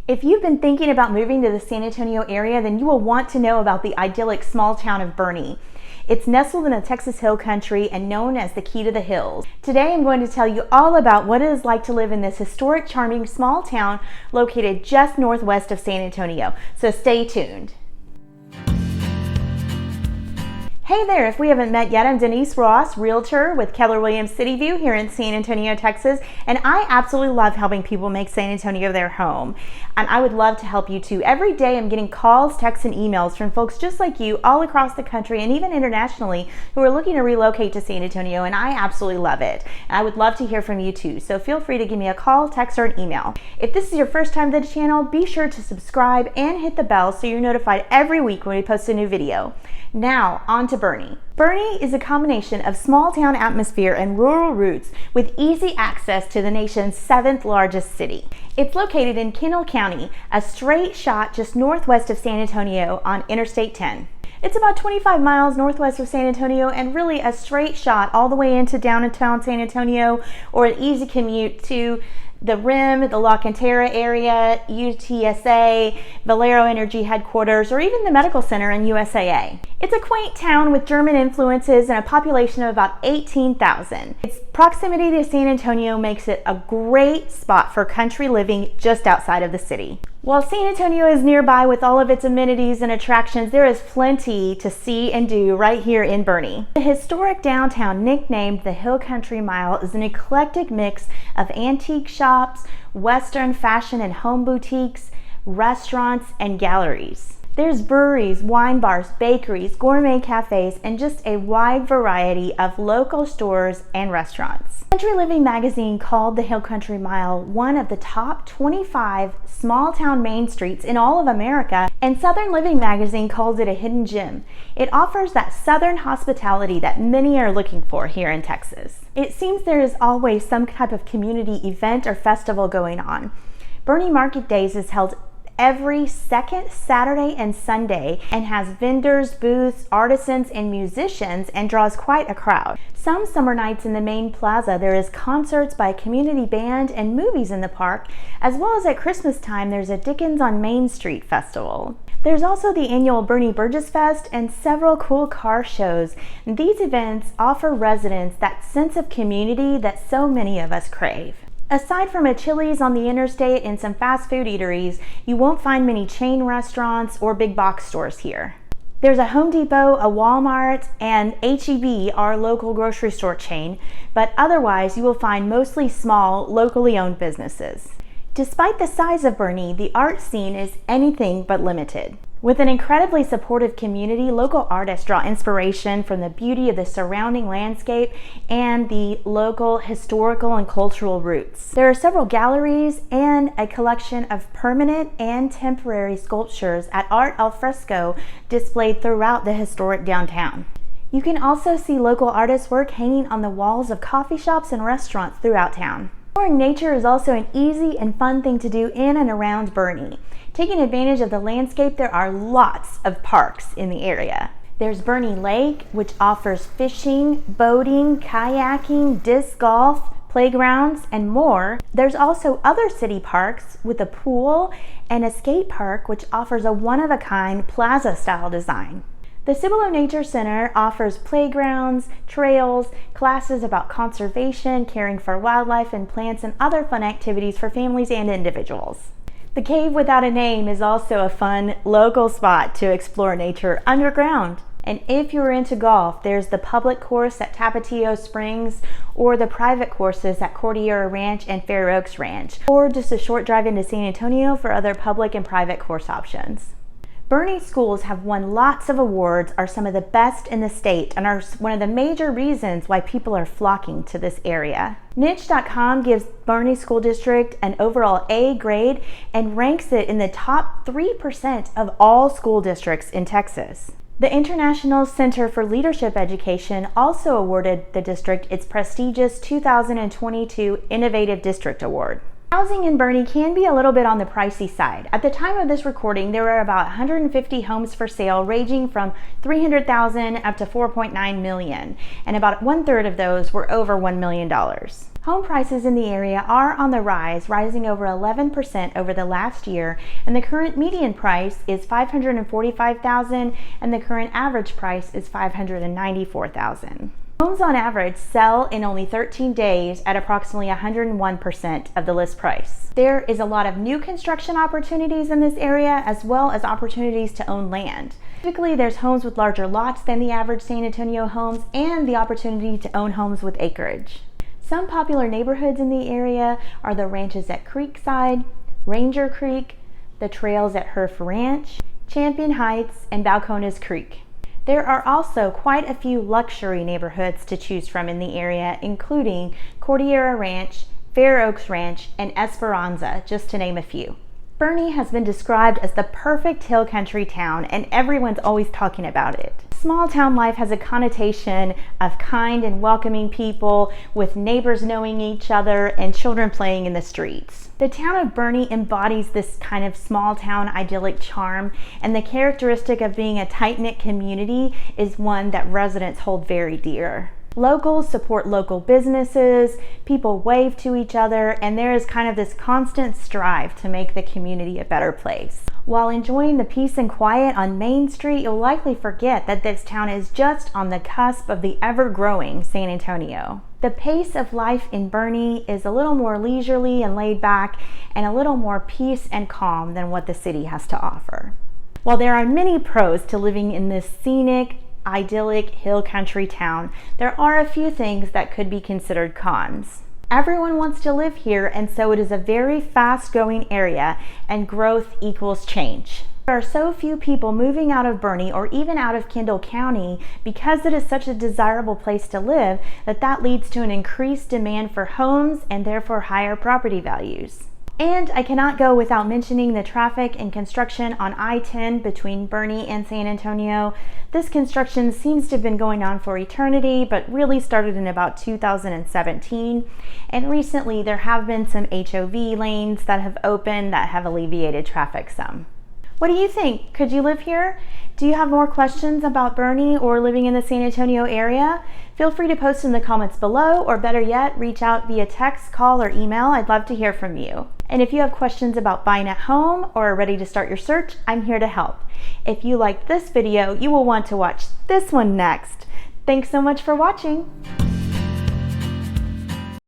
If you've been thinking about moving to the San Antonio area, then you will want to know about the idyllic small town of Boerne. It's nestled in the Texas Hill Country and known as the Key to the Hills. Today I'm going to tell you all about what it is like to live in this historic, charming small town located just northwest of San Antonio. So stay tuned. Hey there, if we haven't met yet, I'm Denise Ross, Realtor with Keller Williams City View here in San Antonio, Texas, and I absolutely love helping people make San Antonio their home. And I would love to help you too. Every day I'm getting calls, texts, and emails from folks just like you all across the country and even internationally who are looking to relocate to San Antonio, and I absolutely love it. And I would love to hear from you too, so feel free to give me a call, text, or an email. If this is your first time to the channel, be sure to subscribe and hit the bell so you're notified every week when we post a new video. Now, on to Boerne. Boerne is a combination of small town atmosphere and rural roots with easy access to the nation's 7th largest city. It's located in Kendall County, a straight shot just northwest of San Antonio on Interstate 10. It's about 25 miles northwest of San Antonio and really a straight shot all the way into downtown San Antonio, or an easy commute to the Rim, the La Cantera area, UTSA, Valero Energy headquarters, or even the medical center in USAA. It's a quaint town with German influences and a population of about 18,000. Its proximity to San Antonio makes it a great spot for country living just outside of the city. While San Antonio is nearby with all of its amenities and attractions, there is plenty to see and do right here in Boerne. The historic downtown, nicknamed the Hill Country Mile, is an eclectic mix of antique shops, Western fashion and home boutiques, restaurants, and galleries. There's breweries, wine bars, bakeries, gourmet cafes, and just a wide variety of local stores and restaurants. Country Living magazine called the Hill Country Mile one of the top 25 small town main streets in all of America, and Southern Living magazine called it a hidden gem. It offers that southern hospitality that many are looking for here in Texas. It seems there is always some type of community event or festival going on. Boerne Market Days is held every second Saturday and Sunday and has vendors, booths, artisans, and musicians, and draws quite a crowd. Some summer nights in the main plaza there is concerts by a community band and movies in the park, as well as at Christmas time there's a Dickens on Main Street festival. There's also the annual Boerne Burgess Fest and several cool car shows. These events offer residents that sense of community that so many of us crave. Aside from a Chili's on the interstate and some fast food eateries, you won't find many chain restaurants or big box stores here. There's a Home Depot, a Walmart, and H-E-B, our local grocery store chain, but otherwise you will find mostly small, locally owned businesses. Despite the size of Boerne, the art scene is anything but limited. With an incredibly supportive community, local artists draw inspiration from the beauty of the surrounding landscape and the local historical and cultural roots. There are several galleries and a collection of permanent and temporary sculptures at art al fresco displayed throughout the historic downtown. You can also see local artists' work hanging on the walls of coffee shops and restaurants throughout town. Exploring nature is also an easy and fun thing to do in and around Boerne. Taking advantage of the landscape, there are lots of parks in the area. There's Boerne Lake, which offers fishing, boating, kayaking, disc golf, playgrounds, and more. There's also other city parks with a pool and a skate park, which offers a one-of-a-kind plaza-style design. The Cibolo Nature Center offers playgrounds, trails, classes about conservation, caring for wildlife and plants, and other fun activities for families and individuals. The Cave Without a Name is also a fun local spot to explore nature underground. And if you're into golf, there's the public course at Tapatio Springs or the private courses at Cordillera Ranch and Fair Oaks Ranch, or just a short drive into San Antonio for other public and private course options. Boerne schools have won lots of awards, are some of the best in the state, and are one of the major reasons why people are flocking to this area. Niche.com gives Boerne School District an overall A grade and ranks it in the top 3% of all school districts in Texas. The International Center for Leadership Education also awarded the district its prestigious 2022 Innovative District Award. Housing in Boerne can be a little bit on the pricey side. At the time of this recording, there were about 150 homes for sale, ranging from $300,000 up to $4.9 million, and about 1/3 of those were over $1 million. Home prices in the area are on the rise, rising over 11% over the last year, and the current median price is $545,000 and the current average price is $594,000. Homes on average sell in only 13 days at approximately 101% of the list price. There is a lot of new construction opportunities in this area, as well as opportunities to own land. Typically, there's homes with larger lots than the average San Antonio homes and the opportunity to own homes with acreage. Some popular neighborhoods in the area are the ranches at Creekside, Ranger Creek, the trails at Herf Ranch, Champion Heights, and Balcones Creek. There are also quite a few luxury neighborhoods to choose from in the area, including Cordillera Ranch, Fair Oaks Ranch, and Esperanza, just to name a few. Boerne has been described as the perfect hill country town, and everyone's always talking about it. Small town life has a connotation of kind and welcoming people, with neighbors knowing each other and children playing in the streets. The town of Boerne embodies this kind of small town idyllic charm, and the characteristic of being a tight-knit community is one that residents hold very dear. Locals support local businesses, people wave to each other, and there is kind of this constant strive to make the community a better place. While enjoying the peace and quiet on Main Street, you'll likely forget that this town is just on the cusp of the ever-growing San Antonio. The pace of life in Boerne is a little more leisurely and laid back, and a little more peace and calm than what the city has to offer. While there are many pros to living in this scenic, idyllic hill country town, there are a few things that could be considered cons. Everyone wants to live here, and so it is a very fast-going area, and growth equals change. There are so few people moving out of Boerne or even out of Kendall County because it is such a desirable place to live that leads to an increased demand for homes and therefore higher property values. And I cannot go without mentioning the traffic and construction on I-10 between Boerne and San Antonio. This construction seems to have been going on for eternity, but really started in about 2017. And recently there have been some HOV lanes that have opened that have alleviated traffic some. What do you think? Could you live here? Do you have more questions about Boerne or living in the San Antonio area? Feel free to post in the comments below, or better yet, reach out via text, call, or email. I'd love to hear from you. And if you have questions about buying a home or are ready to start your search, I'm here to help. If you liked this video, you will want to watch this one next. Thanks so much for watching.